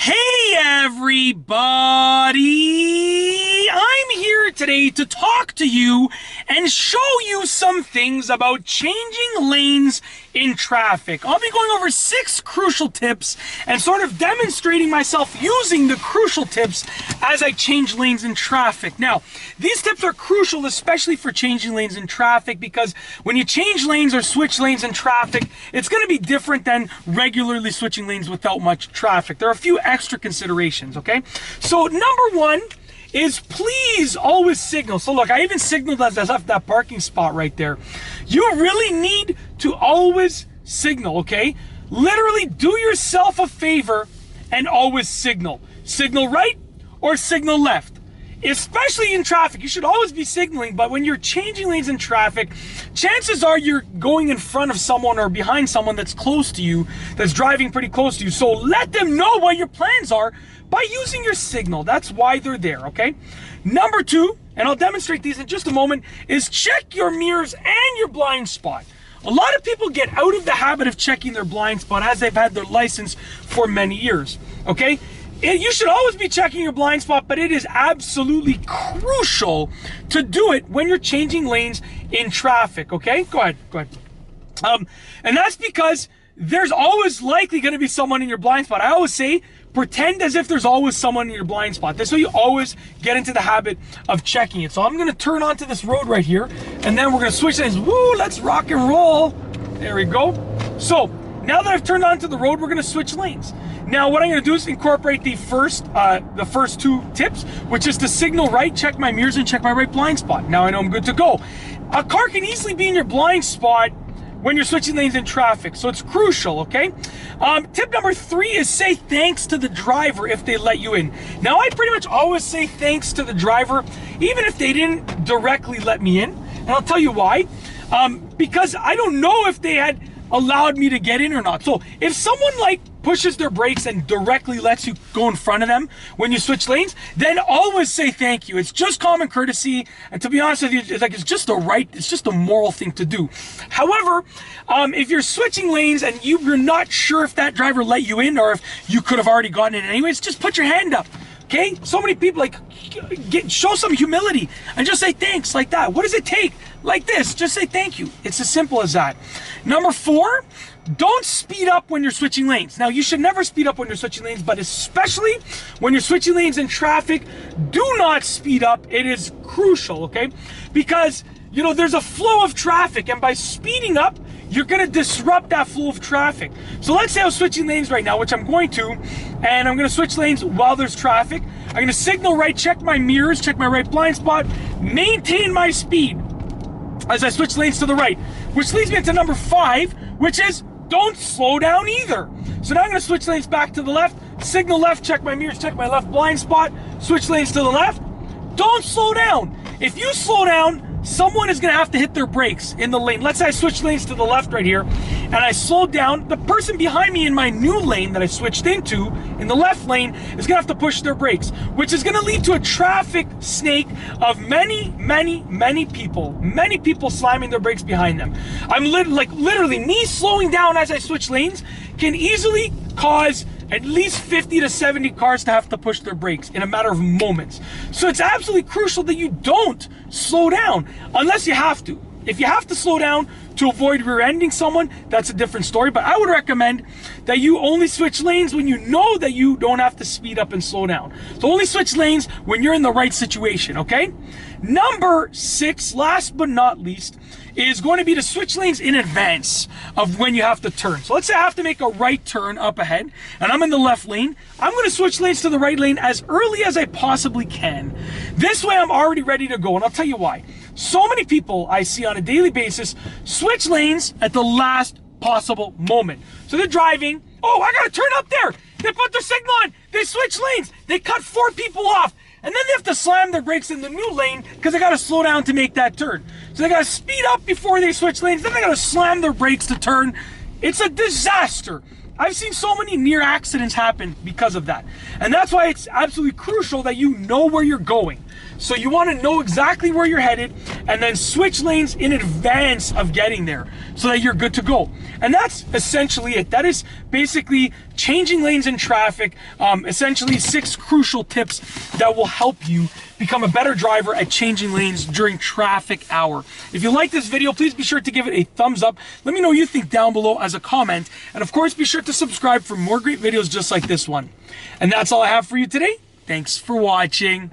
Hey everybody! I'm here today to talk to you and show you some things about changing lanes in traffic. I'll be going over 6 crucial tips and sort of demonstrating myself using the crucial tips as I change lanes in traffic. Now, these tips are crucial, especially for changing lanes in traffic, because when you change lanes or switch lanes in traffic, it's going to be different than regularly switching lanes without much traffic. There are a few extra considerations, okay? So number one is please always signal. So look, I even signaled as I left that parking spot right there. You really need to always signal, okay? Literally do yourself a favor and always signal. Signal right or signal left. Especially in traffic, you should always be signaling, but when you're changing lanes in traffic, chances are you're going in front of someone or behind someone that's close to you, that's driving pretty close to you. So let them know what your plans are by using your signal. That's why they're there, okay? Number 2, and I'll demonstrate these in just a moment, is check your mirrors and your blind spot. A lot of people get out of the habit of checking their blind spot as they've had their license for many years, okay? You should always be checking your blind spot, but it is absolutely crucial to do it when you're changing lanes in traffic, okay? Go ahead. And that's because there's always likely going to be someone in your blind spot. I always say, pretend as if there's always someone in your blind spot. This way you always get into the habit of checking it. So I'm going to turn onto this road right here, and then we're going to switch lanes. Woo, let's rock and roll. There we go. So now that I've turned onto the road, we're going to switch lanes. Now, what I'm going to do is incorporate the first 2 tips, which is to signal right, check my mirrors, and check my right blind spot. Now I know I'm good to go. A car can easily be in your blind spot when you're switching lanes in traffic, so it's crucial, okay? Tip number 3 is say thanks to the driver if they let you in. Now, I pretty much always say thanks to the driver, even if they didn't directly let me in, and I'll tell you why. Because I don't know if they had allowed me to get in or not. So if someone like pushes their brakes and directly lets you go in front of them when you switch lanes, then always say thank you. It's just common courtesy, and to be honest with you, it's just a moral thing to do. However, if you're switching lanes and you're not sure if that driver let you in or if you could have already gotten in anyways, just put your hand up. Okay, so many people show some humility and just say thanks like that. What does it take? Like this, just say thank you. It's as simple as that. Number 4, don't speed up when you're switching lanes. Now, you should never speed up when you're switching lanes, but especially when you're switching lanes in traffic, do not speed up. It is crucial, okay? Because, you know, there's a flow of traffic, and by speeding up, you're going to disrupt that flow of traffic. So let's say I'm switching lanes right now, which I'm going to, and I'm going to switch lanes while there's traffic. I'm going to signal right, check my mirrors, check my right blind spot, maintain my speed as I switch lanes to the right, which leads me into number 5, which is don't slow down either. So now I'm going to switch lanes back to the left, signal left, check my mirrors, check my left blind spot, switch lanes to the left. Don't slow down. If you slow down, someone is going to have to hit their brakes in the lane. Let's say I switch lanes to the left right here, and I slow down. The person behind me in my new lane that I switched into, in the left lane, is going to have to push their brakes, which is going to lead to a traffic snake of many people slamming their brakes behind them. I'm literally, me slowing down as I switch lanes can easily cause at least 50 to 70 cars to have to push their brakes in a matter of moments. So it's absolutely crucial that you don't slow down unless you have to. If you have to slow down to avoid rear-ending someone, that's a different story, but I would recommend that you only switch lanes when you know that you don't have to speed up and slow down. So only switch lanes when you're in the right situation, okay? Number 6, last but not least, is going to be to switch lanes in advance of when you have to turn. So let's say I have to make a right turn up ahead, and I'm in the left lane. I'm going to switch lanes to the right lane as early as I possibly can. This way I'm already ready to go, and I'll tell you why. So many people I see on a daily basis switch lanes at the last possible moment. So they're driving. Oh, I got to turn up there. They put their signal on. They switch lanes. They cut 4 people off. And then they have to slam their brakes in the new lane because they got to slow down to make that turn. So they got to speed up before they switch lanes. Then they got to slam their brakes to turn. It's a disaster. I've seen so many near accidents happen because of that. And that's why it's absolutely crucial that you know where you're going. So you want to know exactly where you're headed and then switch lanes in advance of getting there so that you're good to go. And that's essentially it. That is basically changing lanes in traffic, essentially 6 crucial tips that will help you become a better driver at changing lanes during traffic hour. If you like this video, please be sure to give it a thumbs up. Let me know what you think down below as a comment. And of course, be sure to subscribe for more great videos just like this one. And that's all I have for you today. Thanks for watching.